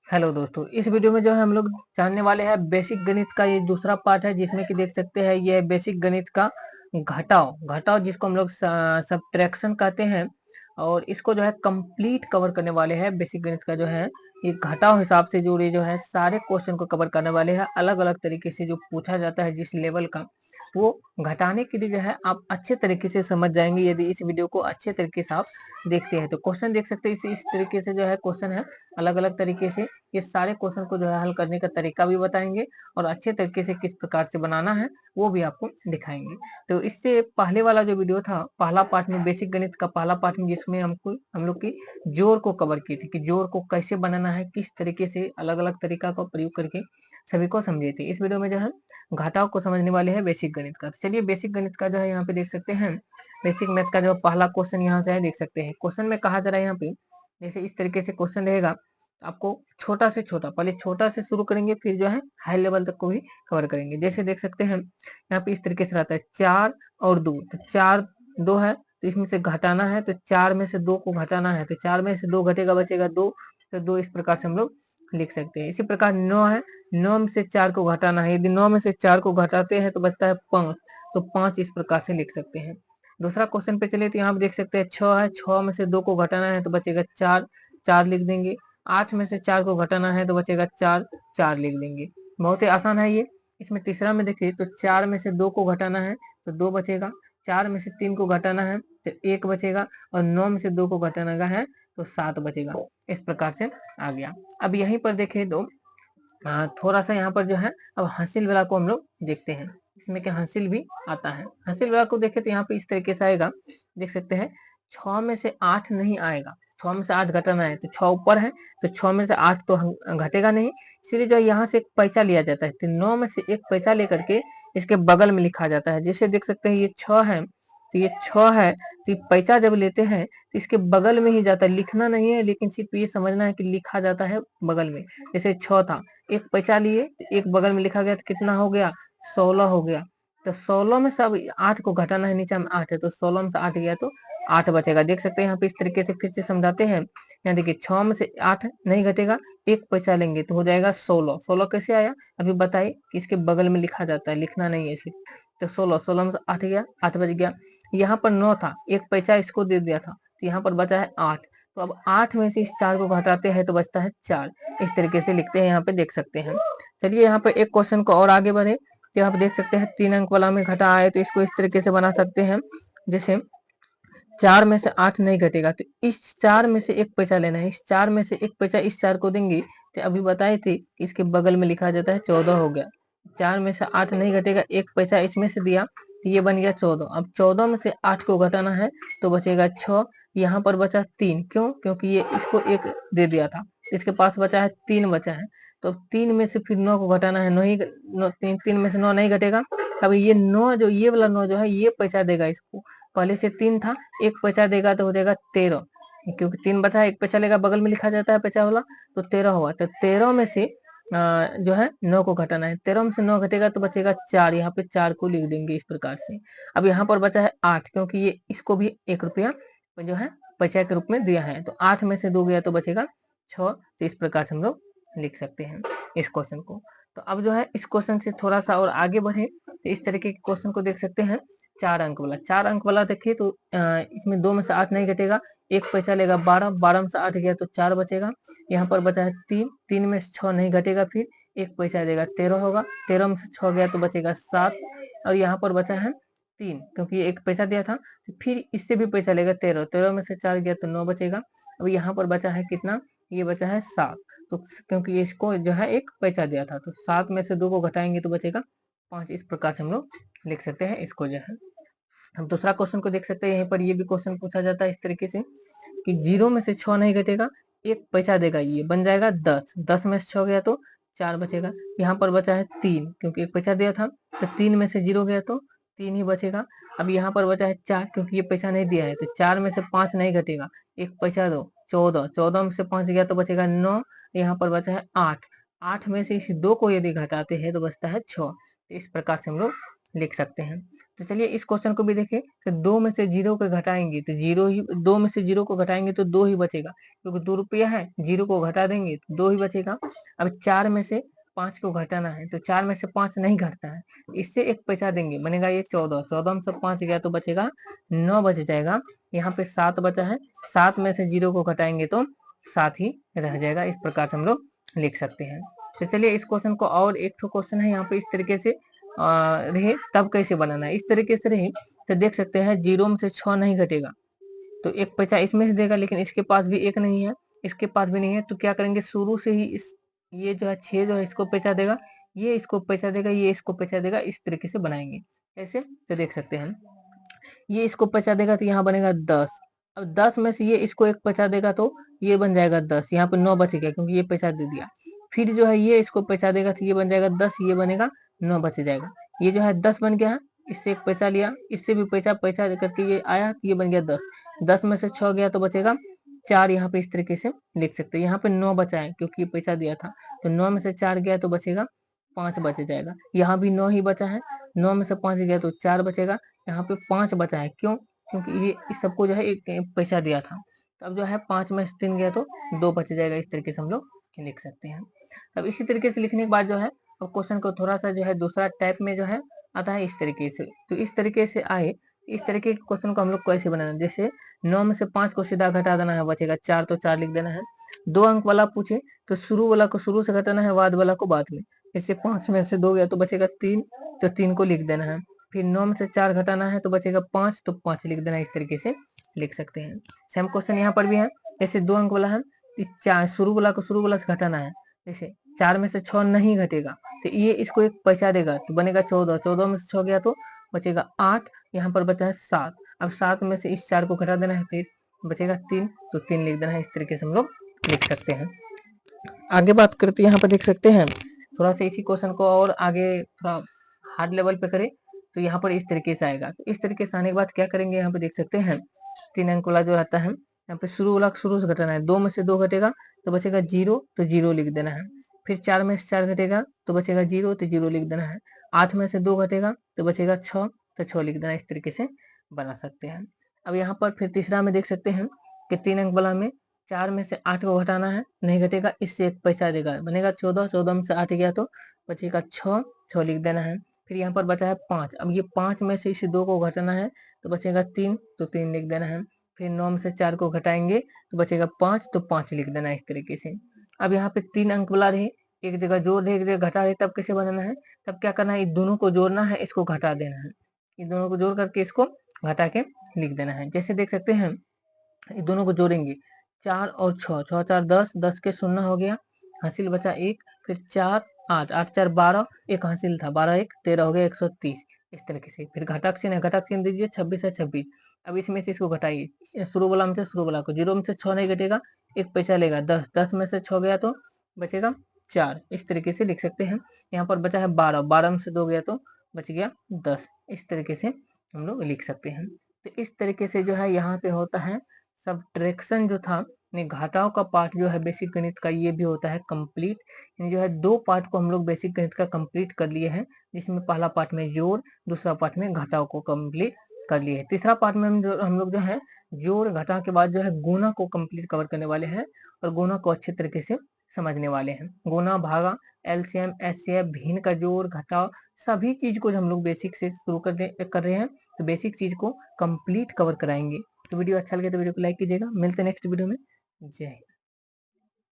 Hello दोस्तों, इस video में जो है हम लोग जानने वाले हैं बेसिक गणित का। ये दूसरा पार्ट है जिसमें कि देख सकते हैं ये बेसिक गणित का घटाव घटाव जिसको हम लोग सब्ट्रैक्शन कहते हैं। और इसको जो है कंप्लीट कवर करने वाले हैं। बेसिक गणित का जो है ये घटाव हिसाब से जुड़े जो है सारे क्वेश्चन को कवर करने वाले हैं। अलग अलग तरीके से जो पूछा जाता है जिस लेवल का, वो घटाने के लिए जो है आप अच्छे तरीके से समझ जाएंगे यदि इस वीडियो को अच्छे तरीके से आप देखते हैं। तो क्वेश्चन देख सकते हैं इस तरीके से जो है क्वेश्चन है। अलग अलग तरीके से ये सारे क्वेश्चन को जो है हल करने का तरीका भी बताएंगे और अच्छे तरीके से किस प्रकार से बनाना है वो भी आपको दिखाएंगे। तो इससे पहले वाला जो वीडियो था, पहला पार्ट में, बेसिक गणित का पहला पार्ट में, जिसमें हम लोग की जोड़ को कवर की थी कि जोड़ को कैसे बनाना है, किस तरीके से अलग अलग तरीका का प्रयोग करके सभी को समझे थे। इस वीडियो में जो है घटाव को समझने वाले हैं बेसिक गणित का। तो चलिए बेसिक गणित का जो है यहाँ पे देख सकते हैं। बेसिक मैथ का जो पहला क्वेश्चन यहाँ से है, देख सकते हैं। क्वेश्चन में कहा जा रहा है यहाँ पे, जैसे इस तरीके से क्वेश्चन रहेगा, आपको छोटा से छोटा, पहले छोटा से शुरू करेंगे, फिर जो है हाई लेवल तक को भी कवर करेंगे। जैसे देख सकते हैं यहाँ पे इस तरीके से रहता है 4 और 2। तो 4 2 है, तो इसमें से घटाना है, तो 4 में से 2 को घटाना है, तो 4 में से 2 घटेगा, बचेगा 2। तो 2 इस प्रकार से हम लोग लिख सकते हैं। इसी प्रकार 9 है, 9 में से 4 को घटाना है, यदि 9 में से 4 को घटाते हैं तो बचता है 5। तो 5 इस प्रकार से लिख सकते हैं। दूसरा क्वेश्चन पे चलिए, तो यहाँ पे देख सकते हैं 6 है, 6 में से 2 को घटाना है तो बचेगा 4, 4 लिख देंगे। 8 में से 4 को घटाना है तो बचेगा 4, 4 लिख देंगे। बहुत ही आसान है ये। इसमें तीसरा में देखिए, तो 4 में से 2 को घटाना है तो 2 बचेगा। 4 में से 3 को घटाना है तो 1 बचेगा, और 9 में से 2 को घटाना है तो 7 बचेगा। इस प्रकार से आ गया। अब यहीं पर देखिए तो थोड़ा सा यहाँ पर जो है, अब हासिल वाला को हम लोग देखते हैं। इसमें क्या हासिल भी आता है। हासिल वाला को देखे तो यहाँ पे इस तरीके से आएगा, देख सकते हैं। 6 में से 8 नहीं आएगा, 6 में से 8 घटाना है, तो 6 ऊपर है, तो 6 में से 8 तो घटेगा नहीं, इसलिए जो यहाँ से एक पैसा लिया जाता है, तो 9 में से एक पैसा लेकर के इसके बगल में लिखा जाता है। जैसे देख सकते हैं ये 6 है, तो ये 6 है, तो ये पैसा जब लेते हैं तो इसके बगल में ही जाता है, लिखना नहीं है, लेकिन सिर्फ ये समझना है कि लिखा जाता है बगल में। जैसे 6 था, एक पैसा लिए तो एक बगल में लिखा गया, तो कितना हो गया, 16 हो गया। तो 16 में से अब 8 को घटाना है, नीचे में 8 है, तो 16 में से 8 गया तो 8 बचेगा। देख सकते हैं यहाँ पे इस तरीके से फिर से समझाते हैं। यहाँ देखिए 6 में से 8 नहीं घटेगा, एक पैसा लेंगे तो हो जाएगा 16। 16 कैसे आया अभी बताइए, कि इसके बगल में लिखा जाता है, लिखना नहीं है इसे। तो 16, 16 में से 8 गया, 8 बच गया। यहाँ पर 9 था, एक पैसा इसको दे दिया था, तो यहाँ पर बचा है 8। तो अब 8 में से इस 4 को घटाते हैं तो बचता है 4। इस तरीके से लिखते हैं, यहाँ पे देख सकते हैं। चलिए यहाँ पे एक क्वेश्चन को और आगे बढ़े, तो यहाँ पे देख सकते हैं 3 अंक वाला में घटा है, तो इसको इस तरीके से बना सकते हैं। जैसे 4 में से 8 नहीं घटेगा, तो इस 4 में से एक पैसा लेना है, इस 4 में से एक पैसा इस 4 को देंगे, तो अभी बताए थे इसके बगल में लिखा जाता है 14 हो गया। 4 में से 8 नहीं घटेगा, एक पैसा इसमें से दिया, तो ये बन गया 14। अब 14 में से 8 को घटाना है तो बचेगा 6। यहाँ पर बचा 3, क्यों, क्योंकि ये इसको 1 दे दिया था, इसके पास बचा है 3 बचा है। तो 3 में से फिर 9 को घटाना है, 9 ही 3 में से 9 नहीं घटेगा। अब ये 9 जो, ये वाला 9 जो है ये पैसा देगा इसको, पहले से 3 था, एक पैसा देगा तो हो जाएगा 13, क्योंकि 3 बचा है, एक पैसा लेगा, बगल में लिखा जाता है पैसा वाला, तो 13 हुआ। तो 13 में से जो है 9 को घटाना है, 13 में से 9 घटेगा तो बचेगा 4, यहाँ पे 4 को लिख देंगे इस प्रकार से। अब यहाँ पर बचा है 8, क्योंकि ये इसको भी 1 रुपया जो है पैसा के रूप में दिया है, तो 8 में से 2 गया तो बचेगा 6। तो इस प्रकार से हम लोग लिख सकते हैं इस क्वेश्चन को। तो अब जो है इस क्वेश्चन से थोड़ा सा और आगे बढ़े, तो इस तरीके के क्वेश्चन को देख सकते हैं। 4 अंक वाला, 4 अंक वाला देखिए तो इसमें 2 में से 8 नहीं घटेगा, एक पैसा लेगा 12, 12 में से 8 गया तो 4 बचेगा। यहाँ पर बचा है 3, 3 में से 6 नहीं घटेगा, फिर एक पैसा देगा 13 होगा, 13 में से 6 गया तो बचेगा 7। और यहाँ पर बचा है 3, क्योंकि एक पैसा दिया था, तो फिर इससे भी पैसा लेगा 13, 13 में से 4 गया तो 9 बचेगा। अब यहाँ पर बचा है कितना, ये बचा है 7। तो क्योंकि इसको जो है एक पैसा दिया था, तो 7 में से 2 को घटाएंगे तो बचेगा 5। इस प्रकार से हम लोग लिख सकते हैं इसको जो है। हम दूसरा क्वेश्चन को देख सकते हैं। यहाँ पर ये भी क्वेश्चन पूछा जाता है इस तरीके से कि 0 में से 6 नहीं घटेगा, एक पैसा देगा, ये बन जाएगा 10, 10 में से 6 गया तो 4 बचेगा। यहाँ पर बचा है 3, क्योंकि एक पैसा दिया था, तो 3 में से 0 गया तो 3 ही बचेगा। अब यहाँ पर बचा है 4, क्योंकि ये पैसा नहीं दिया है, तो 4 में से 5 नहीं घटेगा, एक पैसा दो, 14, 14 में से 5 गया तो बचेगा 9। यहाँ पर बचा है 8, 8 में से इस 2 को यदि घटाते हैं तो बचता है 6। तो इस प्रकार से हम लोग लिख सकते हैं। तो चलिए इस क्वेश्चन को भी देखें कि 2 में से 0 को घटाएंगे तो 0 ही, 2 में से 0 को घटाएंगे तो 2 ही बचेगा, क्योंकि 2 रुपया है, 0 को घटा देंगे तो 2 ही बचेगा। अब 4 में से 5 को घटाना है तो 4 में से 5 नहीं घटता है, इससे एक पैसा देंगे, बनेगा ये 14, 14 में से 5 गया तो बचेगा 9 बच जाएगा। यहाँ पे 7 बचा है, 7 में से 0 को घटाएंगे तो 7 ही रह जाएगा। इस प्रकार से हम लोग लिख सकते हैं। तो चलिए इस क्वेश्चन को, और एक तो क्वेश्चन है यहाँ पे इस तरीके से रहे तब कैसे बनाना है। इस तरीके से रहे तो देख सकते हैं 0 में से 6 नहीं घटेगा तो एक पैसा इसमें से देगा, लेकिन इसके पास भी एक नहीं है, इसके पास भी नहीं है, तो क्या करेंगे शुरू से ही इस ये जो है 6 जो है इसको पैसा देगा, ये इसको पैसा देगा, ये इसको पैसा देगा, इस तरीके से बनाएंगे। कैसे, तो देख सकते हैं ये इसको पैसा देगा तो यहाँ बनेगा 10। अब 10 में से ये इसको एक पैसा देगा तो ये बन जाएगा 10, यहाँ पे 9 बच गया क्योंकि ये पैसा दे दिया। फिर जो है ये इसको पैसा देगा तो ये बन जाएगा 10, ये बनेगा 9 बच जाएगा। ये जो है 10 बन गया है, इससे एक पैसा लिया, इससे भी पैसा पैसा करके ये आया तो ये बन गया 10। 10 में से 6 गया तो बचेगा 4, यहाँ पे इस तरीके से लिख सकते हैं। यहाँ पे 9 बचा है क्योंकि ये पैसा दिया था, तो 9 में से 4 गया तो बचेगा 5 बच जाएगा। यहाँ भी 9 ही बचा है, 9 में से 5 गया तो 4 बचेगा। यहाँ पे 5 बचा है, क्यों, क्योंकि ये इस सबको जो है एक पैसा दिया था। तो अब जो है 5 में से 3 गया तो 2 बच जाएगा। इस तरीके से हम लोग लिख सकते हैं। अब इसी तरीके से लिखने के बाद जो है क्वेश्चन को थोड़ा सा जो है दूसरा टाइप में जो है आता है इस तरीके से। तो इस तरीके से आए, इस तरीके के क्वेश्चन को हम लोग कैसे बनाना है, जैसे 9 में से 5 को सीधा घटा देना है, बचेगा 4 तो 4 लिख देना है। 2 अंक वाला पूछे तो शुरू वाला को शुरू से घटाना है, बाद वाला को बाद में। जैसे 5 में से 2 गया तो बचेगा 3, तो 3 को लिख देना है। फिर 9 में से 4 घटाना है तो बचेगा 5, तो 5 लिख देना है। इस तरीके से लिख सकते हैं। सेम क्वेश्चन यहाँ पर भी है, जैसे 2 अंक वाला है, शुरू वाला को शुरू वाला से घटाना है। जैसे 4 में से 6 नहीं घटेगा तो ये इसको एक पैसा देगा तो बनेगा 14, 14 में से 6 गया तो बचेगा 8, यहाँ पर बचा है 7। अब 7 में से इस 4 को घटा देना है, फिर बचेगा 3, तो 3 लिख देना है। इस तरीके से हम लोग लिख सकते हैं। आगे बात करते हैं, यहाँ पर देख सकते हैं थोड़ा सा इसी क्वेश्चन को और आगे थोड़ा हार्ड लेवल पे करें तो यहाँ पर इस तरीके से आएगा। तो इस तरीके से आने के बाद क्या करेंगे, यहाँ पे देख सकते हैं 3 अंक वाला जो रहता है, यहाँ पे शुरू वाला शुरू से घटाना है। 2 में से 2 घटेगा तो बचेगा 0, तो 0 लिख देना है। फिर 4 में से 4 घटेगा तो बचेगा 0, तो 0 लिख देना है। 8 में से 2 घटेगा तो बचेगा 6, तो 6 लिख देना है। इस तरीके से बना सकते हैं। अब यहाँ पर फिर तीसरा में देख सकते हैं कि 3 अंक वाला में 4 में से 8 को घटाना है, नहीं घटेगा, इससे एक पैसा देगा, बनेगा 14, 14 में से 8 गया तो बचेगा 6, 6 लिख देना है। फिर यहाँ पर बचा है 5, अब ये 5 में से इस 2 को घटाना है तो बचेगा 3, तो 3 लिख देना है। फिर 9 में से 4 को घटाएंगे तो बचेगा 5, तो 5 लिख देना है। इस तरीके से अब यहाँ पे 3 अंक वाला रहे, एक जगह जोड़ रहे एक जगह घटा रहे, तब कैसे बनाना है, तब क्या करना है, इन दोनों को जोड़ना है, इसको घटा देना है, इन दोनों को जोड़ करके इसको घटा के लिख देना है। जैसे देख सकते हैं इन दोनों को जोड़ेंगे, 4 और 6, 6 4 10, 10 के 0 हो गया, हासिल बचा 1, फिर 4 8, 8 4 12, एक हासिल था, 12 1 13 हो गया 130। इस तरीके से फिर घटक चिन्ह है, घटक चिन्ह दीजिए, 26 है 26। अब इसमें से इसको घटाइए, शुरू वाला में से शुरू वाला को, 0 में से 6 नहीं घटेगा, एक पैसा लेगा 10, 10 में से 6 गया तो बचेगा 4। इस तरीके से लिख सकते हैं। यहाँ पर बचा है 12, 12 में से 2 गया तो बच गया 10। इस तरीके से हम लोग लिख सकते हैं। तो इस तरीके से जो है यहाँ पे होता है सब्ट्रैक्शन, जो था घटाव का पार्ट जो है बेसिक गणित का, ये भी होता है कंप्लीट। जो है 2 पार्ट को हम लोग बेसिक गणित का कंप्लीट कर लिए हैं, जिसमें पहला पार्ट में जोड़, दूसरा पार्ट में घटाव को कंप्लीट कर लिए हैं। तीसरा पार्ट में हम लोग जो है जोड़ घटाव के बाद जो है गुणा को कंप्लीट कवर करने वाले हैं, और गुणा को अच्छे तरीके से समझने वाले हैं। गुणा, भागा, एलसीएम, एचसीएफ, भिन्न का जोड़, घटाव, सभी चीज को हम लोग बेसिक से शुरू कर रहे हैं, तो बेसिक चीज को कंप्लीट कवर कराएंगे। तो वीडियो अच्छा लगे तो वीडियो को लाइक कीजिएगा। मिलते हैं नेक्स्ट वीडियो में। जय हिंद।